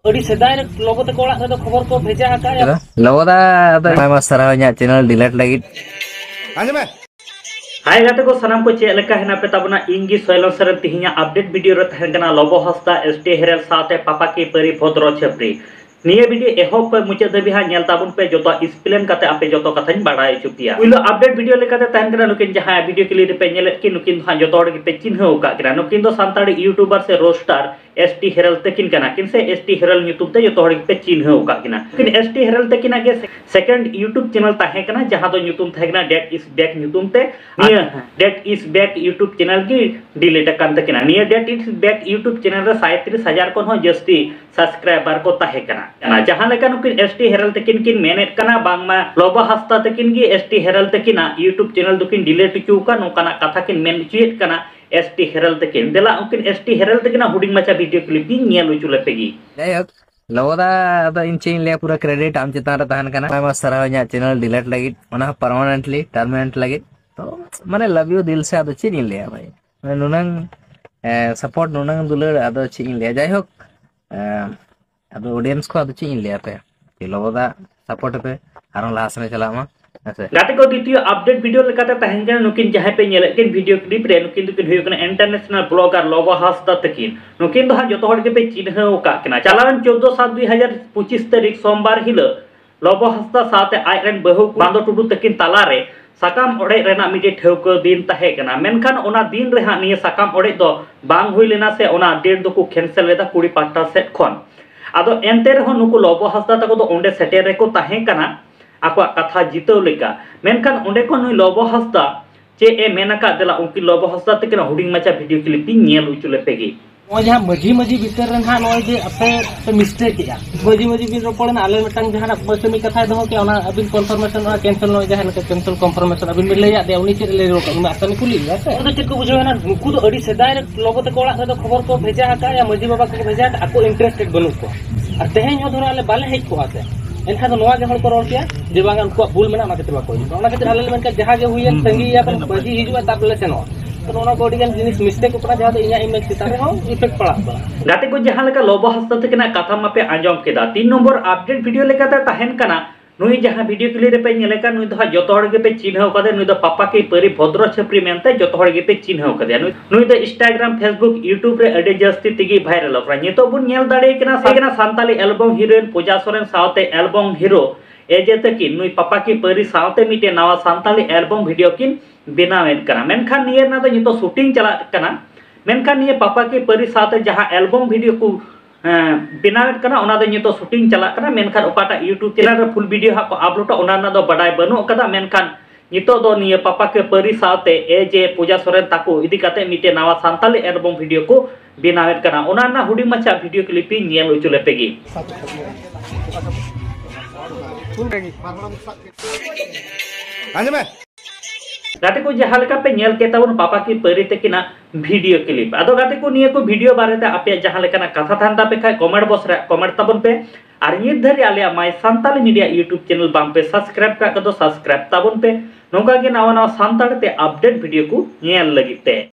खबर को भेजा लोगोदा चैनल डिलीट लगी हाय गाते को सनाम को चेक लेका हेना पे तबना इंगी सोयलन सरन तिहिया अपडेट वीडियो रे तहन लोबो हस्ता एसटी हेरल साथे पापा की परी भद्र छपरी निये वीडियो एहोप पे मुचे दबी हा नेल ताबुन पे जोतो स्प्लेन काते आपे जोतो कथानी बाडाय चुपिया उइलो अपडेट वीडियो लेकाते तहन कना नुकिन जहां वीडियो क्लिप पे नेले कि नुकिन हा जोतो हड़ पे चिन्ह का करा नुकिन दो सांताड़ी यूट्यूबर से रोस्टर एसटी हेरल तकिन कना किन से एसटी हेरल यूट्यूब ते जोतो हड़ पे चिन्ह का किना किन एसटी हेरल तकिना के सेकंड यूट्यूब चैनल ताहे कना जहां दो यूट्यूब थाहेना डेट इज बैक यूट्यूब ते निया डेट इज बैक यूट्यूब चैनल की डिलीट कान तकिना निया डेट इज बैक यूट्यूब चैनल रे 37,000 कोन हो जस्ती सब्सक्राइबर को ताहे कना जहां लेका नुकिन एसटी हेरल तकिन किन मेनेट कना बांगमा लोबा हस्ता तकिन गी एसटी हेरल तकिना यूट्यूब चैनल दुकिन डिलीट चुका नोकाना कथा किन मेन चुएट कना एसटी हेरल तकिन देला उनकिन एसटी हेरल तकिना हुडिंग माचा वीडियो क्लिप की नेल उचुले पेगी जायक लोदा अदा इन चेन ले पूरा क्रेडिट आम चितान रे तहन कना मा सरावኛ चैनल डिलीट लगी ओना परमानेंटली टर्मिनेट लगी तो माने लव यू दिल से अदो चेन ले भाई माने नुनंग सपोर्ट नुनंग दुलर अदो चेन ले जाय होक अदो ऑडियंस को अदो चेन ले पे लोदा सपोर्ट पे आरो लास्ट में चलामा गाते को द्वितीय अपडेट वीडियो लेकाते तहन कना नुकिन जहां पे नेले किन वीडियो क्लिप रे नुकिन दुकिन हुय कना इंटरनेशनल ब्लॉगर लोबो हस्ता तकिन नुकिन दो जतो हड़ के पे चिन्ह का कना चलावन 14/7/2025 तारीख सोमवार हिलो लोबो हस्ता साथे आइरन बहु बांदो टुडू तकिन ताला रे साकाम ओडे रेना मिटे ठेवको दिन ताहे कना मेनखान ओना दिन रे हा निया साकाम ओडे दो बांग हुई लेना से ओना डेट दो को कैंसिल लेदा कुड़ी पाटा सेट खन आदो एंते रे हो नुकु लोबो हस्ता तको दो ओंडे सेटेर रे को ताहे कना आपा कथा जीतो लेका मेनखान ओंडे को नुई लोबो हस्ता चे ए मेनका देला उनकी लोबो हस्ता तकिना हुडिंग माचा वीडियो क्लिप ती नेल उचुले पेगी ओ जहां मजी मजी बितर रन हा नय जे अपे पे मिस्टेक या मजी मजी बिन रोपड़न आले मटंग जहां बसमी कथा दो के ओना अबिन कंफर्मेशन ना कैंसिल नय जहां के कैंसिल कंफर्मेशन अबिन ले या दे उनी चे ले रोक उन आसनी कुली या से तो चे को बुझो ना नुकु तो अडी सेदाय लोगो ते कोड़ा से खबर को भेजा का या मजी बाबा को भेजा आको इंटरेस्टेड बनु को और तेहेन हो धराले बाले हेज को आसे एनखा तो नवा के हल को रोल किया जे बांगा उनको भूल मेना ना केते बा कोई ओना केते आले मेन का जहां जे हुई संगी या पर बजी हिजुआ तापले सेनो तो ओना कोडिगन जिनिस मिस्टेक उपरा जहां इया इमेज चितारे हो इफेक्ट पड़ा गाते को जहां लेका लोबो हस्ता तकना कथा मापे आंजम केदा 3 नंबर अपडेट वीडियो लेकाते तहन कना नुई जहां वीडियो क्लिप रे पे नेलेका नुई दो जतो हड़ के पे चिन्ह कदे नुई दो पापा के परी भद्र छपरी मेनते जतो हड़ के पे चिन्ह कदे नुई दो इंस्टाग्राम फेसबुक यूट्यूब रे अडे जस्ती तिगी वायरल ओकरा नितो बुन नेल दाड़े केना सागना सांताली एल्बम हीरोइन पूजा सोरेन सावते एल्बम हीरो एजे तकिन नुई पापा की परी सावते मिटे नवा सांताली एल्बम वीडियो किन बनावेन कना मेनखान नियर ना तो नितो शूटिंग चला कना मेनखान निये पापा की परी सावते जहां एल्बम वीडियो को बनावेट कना ओना दो नितो शूटिंग चला कना मेनखान ओकाटा यूट्यूब चैनल रे फुल वीडियो हा को अपलोड ओना ना दो बडाय बनु कदा मेनखान नितो दो निये पापा के परी सावते एजे पूजा सोरेन ताको इदी काते मिटे नवा सांताली एल्बम वीडियो को बनावेट कना ओना ना हुडी मचा वीडियो क्लिप नेल उचुले पेगी गाते को जहां लेका पे नेल के ताबन पापा की परी तकिना वीडियो क्लिप आदो गाते को निये को वीडियो बारे ते आपे जहां लेका ना कथा थान तापे खाय कमेंट बॉक्स रे कमेंट ताबन पे आर नित धरि आले माय सांताली मीडिया यूट्यूब चैनल बाम पे सब्सक्राइब का कदो सब्सक्राइब ताबन पे नोका के नवा नवा सांताली ते अपडेट वीडियो को नेल लगिते।